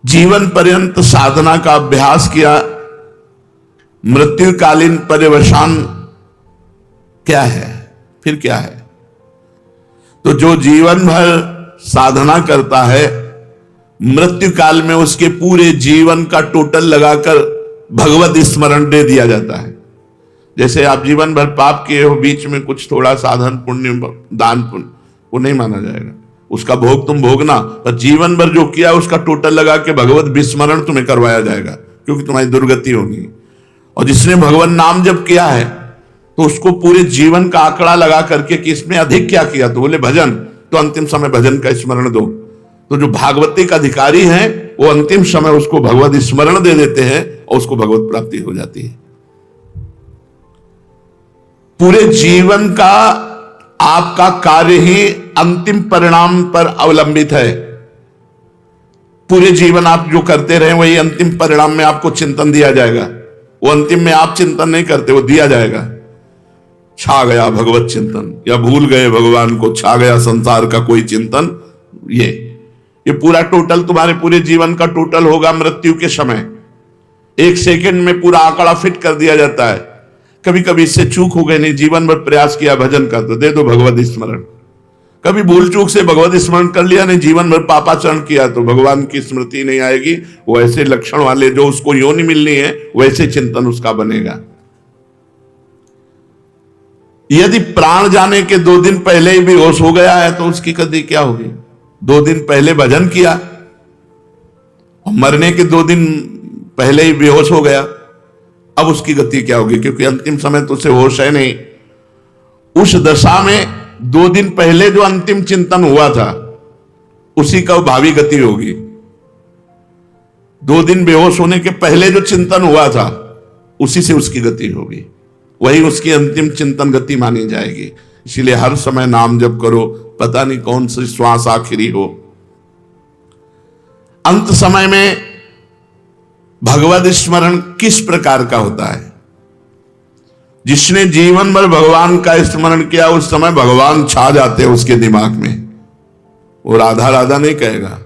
जीवन पर्यंत साधना का अभ्यास किया, मृत्युकालीन पर्यवसान क्या है, फिर क्या है? तो जो जीवन भर साधना करता है, मृत्यु काल में उसके पूरे जीवन का टोटल लगाकर भगवत स्मरण दे दिया जाता है। जैसे आप जीवन भर पाप किए हो, बीच में कुछ थोड़ा साधन पुण्य दान पुण्य, वो नहीं माना जाएगा, उसका भोग तुम भोगना, पर जीवन भर जो किया उसका टोटल लगा के भगवत विस्मरण तुम्हें करवाया जाएगा, क्योंकि तुम्हारी दुर्गति होगी। और जिसने भगवान नाम जप किया है तो उसको पूरे जीवन का आंकड़ा लगा करके कि इसमें अधिक क्या किया, तो बोले भजन, तो अंतिम समय भजन का स्मरण दो। तो जो भागवतिक अधिकारी हैं वो अंतिम समय उसको भगवत स्मरण दे देते हैं और उसको भगवत प्राप्ति हो जाती है। पूरे जीवन का आपका कार्य ही अंतिम परिणाम पर अवलंबित है। पूरे जीवन आप जो करते रहे वही अंतिम परिणाम में आपको चिंतन दिया जाएगा। वो अंतिम में आप चिंतन नहीं करते, वो दिया जाएगा। छा गया भगवत चिंतन, या भूल गए भगवान को, छा गया संसार का कोई चिंतन, ये पूरा टोटल तुम्हारे पूरे जीवन का टोटल होगा। मृत्यु के समय 1 सेकंड में पूरा आंकड़ा फिट कर दिया जाता है। कभी कभी इससे चूक हो गई, नहीं जीवन भर प्रयास किया भजन का, तो दे दो भगवत स्मरण। कभी भूल चूक से भगवत स्मरण कर लिया, नहीं जीवन भर पापाचरण किया, तो भगवान की स्मृति नहीं आएगी। वो ऐसे लक्षण वाले जो उसको योनि मिलनी है वैसे चिंतन उसका बनेगा। यदि प्राण जाने के 2 दिन पहले ही बेहोश हो गया है तो उसकी गति क्या होगी? 2 दिन पहले भजन किया और मरने के 2 दिन पहले ही बेहोश हो गया, अब उसकी गति क्या होगी? क्योंकि अंतिम समय तो उसे होश है नहीं। उस दशा में 2 दिन पहले जो अंतिम चिंतन हुआ था उसी का भावी गति होगी। 2 दिन बेहोश होने के पहले जो चिंतन हुआ था उसी से उसकी गति होगी, वही उसकी अंतिम चिंतन गति मानी जाएगी। इसीलिए हर समय नाम जप करो, पता नहीं कौन सी श्वास आखिरी हो। अंत समय में भगवत स्मरण किस प्रकार का होता है? जिसने जीवन भर भगवान का स्मरण किया उस समय भगवान छा जाते हैं उसके दिमाग में। वो राधा राधा नहीं कहेगा,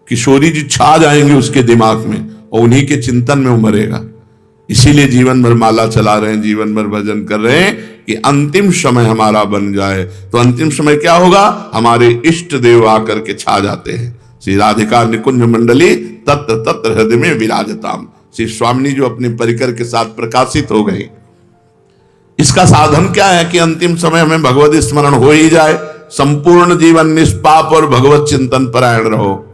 किशोरी जी छा जाएंगे उसके दिमाग में और उन्हीं के चिंतन में वो मरेगा। इसीलिए जीवन भर माला चला रहे हैं, जीवन भर भजन कर रहे हैं कि अंतिम समय हमारा बन जाए। तो अंतिम समय क्या होगा? हमारे इष्ट देव आकर के छा जाते हैं। श्री राधिका निकुंज मंडली तत्र तत्र हृदय में विराजताम, श्री स्वामिनी जो अपने परिकर के साथ प्रकाशित हो गई। इसका साधन क्या है कि अंतिम समय हमें भगवत स्मरण हो ही जाए। संपूर्ण जीवन निष्पाप और भगवत चिंतन परायण रहो।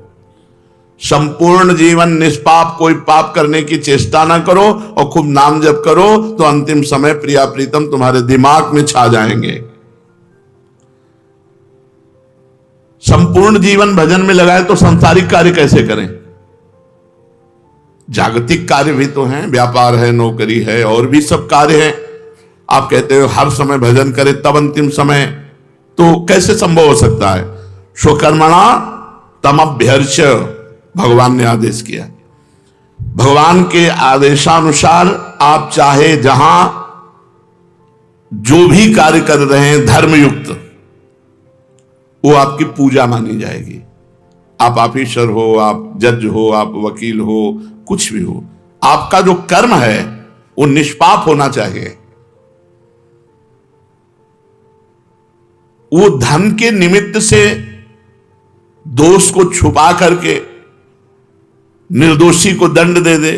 संपूर्ण जीवन निष्पाप, कोई पाप करने की चेष्टा ना करो और खूब नाम जप करो, तो अंतिम समय प्रिया प्रीतम तुम्हारे दिमाग में छा जाएंगे। संपूर्ण जीवन भजन में लगाए तो सांसारिक कार्य कैसे करें? जागतिक कार्य भी तो हैं, व्यापार है, नौकरी है, और भी सब कार्य हैं। आप कहते हो हर समय भजन करें तब अंतिम समय, तो कैसे संभव हो सकता है? स्वकर्मणा तमभ्यर्च्य भगवान ने आदेश किया। भगवान के आदेशानुसार आप चाहे जहां जो भी कार्य कर रहे हैं धर्मयुक्त, वो आपकी पूजा मानी जाएगी। आप ऑफिसर हो, आप जज हो, आप वकील हो, कुछ भी हो, आपका जो कर्म है वो निष्पाप होना चाहिए। वो धन के निमित्त से दोष को छुपा करके निर्दोषी को दंड दे दे,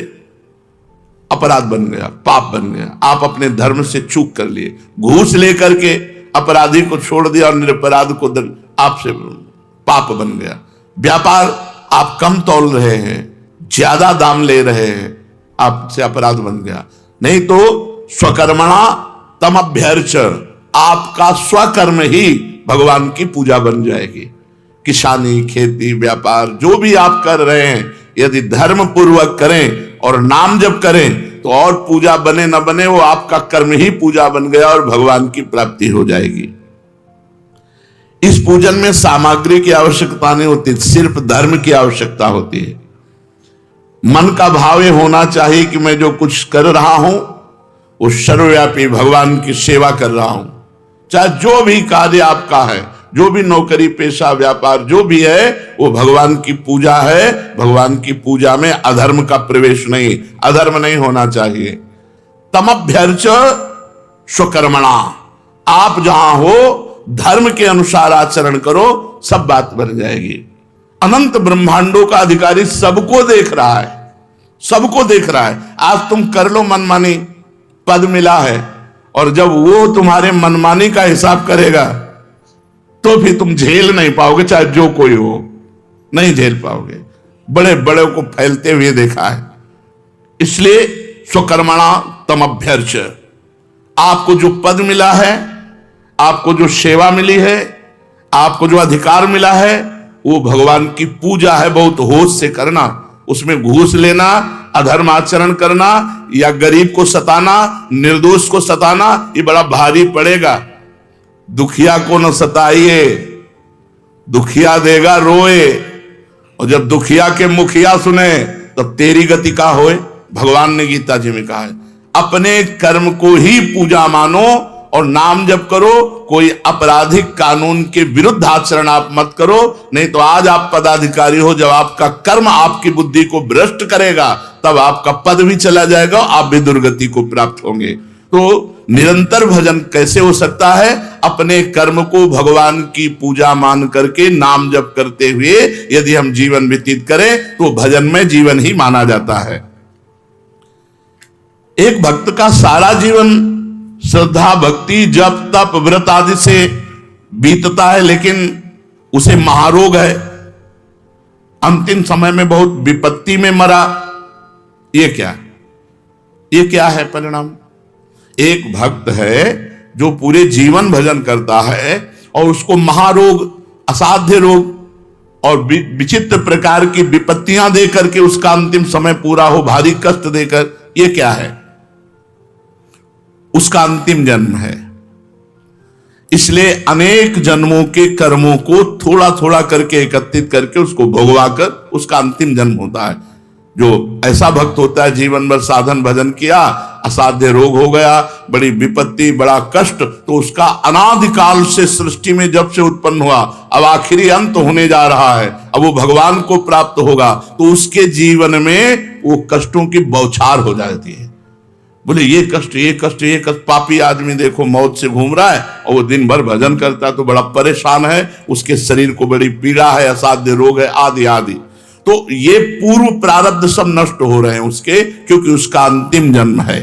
अपराध बन गया, पाप बन गया। आप अपने धर्म से चूक कर लिए, घूस लेकर के अपराधी को छोड़ दिया और निरपराध को दंड, आपसे पाप बन गया। व्यापार आप कम तौल रहे हैं, ज्यादा दाम ले रहे हैं, आपसे अपराध बन गया। नहीं तो स्वकर्मणा तमभ्यर्च्य, आपका स्वकर्म ही भगवान की पूजा बन जाएगी। किसानी, खेती, व्यापार जो भी आप कर रहे हैं, यदि धर्म पूर्वक करें और नाम जप करें तो और पूजा बने न बने, वो आपका कर्म ही पूजा बन गया और भगवान की प्राप्ति हो जाएगी। इस पूजन में सामग्री की आवश्यकता नहीं होती, सिर्फ धर्म की आवश्यकता होती है। मन का भाव ये होना चाहिए कि मैं जो कुछ कर रहा हूं वो सर्वव्यापी भगवान की सेवा कर रहा हूं। चाहे जो भी कार्य आपका है जो भी नौकरी पेशा व्यापार जो भी है वो भगवान की पूजा है। भगवान की पूजा में अधर्म का प्रवेश नहीं, अधर्म नहीं होना चाहिए। तमभ्यर्च स्वकर्मणा, आप जहां हो धर्म के अनुसार आचरण करो, सब बात बन जाएगी। अनंत ब्रह्मांडों का अधिकारी सबको देख रहा है, सबको देख रहा है। आज तुम कर लो मनमानी, पद मिला है, और जब वो तुम्हारे मनमानी का हिसाब करेगा तो फिर तुम झेल नहीं पाओगे, चाहे जो कोई हो, नहीं झेल पाओगे। बड़े बड़े को फैलते हुए देखा है। इसलिए स्वकर्मणा तमभ्यर्च, आपको जो पद मिला है, आपको जो सेवा मिली है, आपको जो अधिकार मिला है, वो भगवान की पूजा है। बहुत होश से करना, उसमें घूस लेना, अधर्म आचरण करना या गरीब को सताना, निर्दोष को सताना, ये बड़ा भारी पड़ेगा। दुखिया को न सताइए, दुखिया देगा रोए, और जब दुखिया के मुखिया सुने तब तेरी गति का होए। भगवान ने गीता जी में कहा है, अपने कर्म को ही पूजा मानो और नाम जप करो। कोई आपराधिक कानून के विरुद्ध आचरण आप मत करो, नहीं तो आज आप पदाधिकारी हो, जब आपका कर्म आपकी बुद्धि को भ्रष्ट करेगा तब आपका पद भी चला जाएगा, आप भी दुर्गति को प्राप्त होंगे। तो निरंतर भजन कैसे हो सकता है? अपने कर्म को भगवान की पूजा मान करके नाम जप करते हुए यदि हम जीवन व्यतीत करें तो भजन में जीवन ही माना जाता है। एक भक्त का सारा जीवन श्रद्धा भक्ति जप तप व्रत आदि से बीतता है, लेकिन उसे महारोग है, अंतिम समय में बहुत विपत्ति में मरा। ये क्या है परिणाम? एक भक्त है जो पूरे जीवन भजन करता है और उसको महारोग, असाध्य रोग और विचित्र प्रकार की विपत्तियां देकर के उसका अंतिम समय पूरा हो, भारी कष्ट देकर। ये क्या है? उसका अंतिम जन्म है। इसलिए अनेक जन्मों के कर्मों को थोड़ा थोड़ा करके एकत्रित करके उसको भोगवा कर उसका अंतिम जन्म होता है। जो ऐसा भक्त होता है जीवन भर साधन भजन किया, असाध्य रोग हो गया, बड़ी विपत्ति, बड़ा कष्ट, तो उसका अनादिकाल से सृष्टि में जब से उत्पन्न हुआ, अब आखिरी अंत होने जा रहा है, अब वो भगवान को प्राप्त होगा, तो उसके जीवन में वो कष्टों की बौछार हो जाती है। बोले ये कष्ट, ये कष्ट, ये कष्ट। पापी आदमी देखो मौत से घूम रहा है और वो दिन भर भजन करता है तो बड़ा परेशान है, उसके शरीर को बड़ी पीड़ा है, असाध्य रोग है, आदि आदि। तो ये पूर्व प्रारब्ध सब नष्ट हो रहे हैं उसके, क्योंकि उसका अंतिम जन्म है।